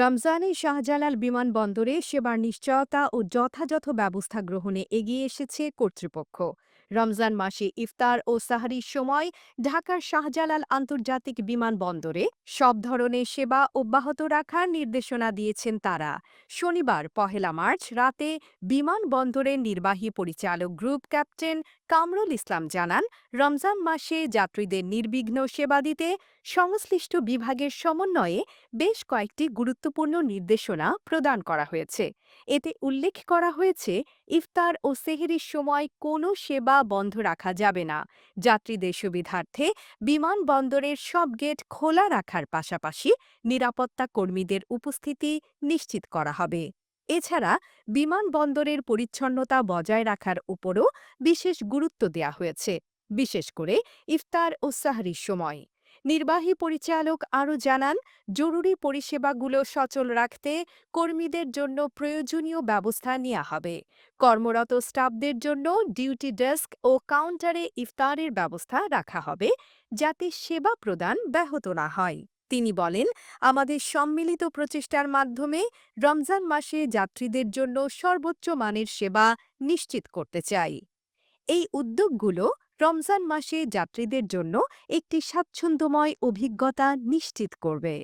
রমজানে শাহজালাল বিমানবন্দরে সেবার নিশ্চয়তা ও যথাযথ ব্যবস্থা গ্রহণে এগিয়ে এসেছে কর্তৃপক্ষ। রমজান মাসে ইফতার ও সাহরির সময় ঢাকার শাহজালাল আন্তর্জাতিক বিমানবন্দরে সব ধরনের সেবা অব্যাহত রাখার নির্দেশনা দিয়েছেন তারা। শনিবার ১ মার্চ রাতে বিমানবন্দরের নির্বাহী পরিচালক গ্রুপ ক্যাপ্টেন কামরুল ইসলাম জানান, রমজান মাসে যাত্রীদের নির্বিঘ্ন সেবা দিতে সংশ্লিষ্ট বিভাগের সমন্বয়ে বেশ কয়েকটি গুরুত্বপূর্ণ নির্দেশনা প্রদান করা হয়েছে। এতে উল্লেখ করা হয়েছে, ইফতার ও সেহরির সময় কোনো সেবা বন্ধ রাখা যাবে না। যাত্রীদের সুবিধার্থে বিমানবন্দরের সব গেট খোলা রাখার পাশাপাশি নিরাপত্তা কর্মীদের উপস্থিতি নিশ্চিত করা হবে। এছাড়া বিমানবন্দরের পরিচ্ছন্নতা বজায় রাখার উপরও বিশেষ গুরুত্ব দেওয়া হয়েছে, বিশেষ করে ইফতার ও সাহরির সময়। নির্বাহী পরিচালক আরও জানান, জরুরি পরিষেবাগুলো সচল রাখতে কর্মীদের জন্য প্রয়োজনীয় ব্যবস্থা নেওয়া হবে। কর্মরত স্টাফদের জন্য ডিউটি ডেস্ক ও কাউন্টারে ইফতারের ব্যবস্থা রাখা হবে, যাতে সেবা প্রদান ব্যাহত না হয়। তিনি বলেন, আমাদের সম্মিলিত প্রচেষ্টার মাধ্যমে রমজান মাসে যাত্রীদের জন্য সর্বোচ্চ মানের সেবা নিশ্চিত করতে চাই। এই উদ্যোগগুলো রমজান মাসে যাত্রীদের জন্য একটি স্বাচ্ছন্দ্যময় অভিজ্ঞতা নিশ্চিত করবে।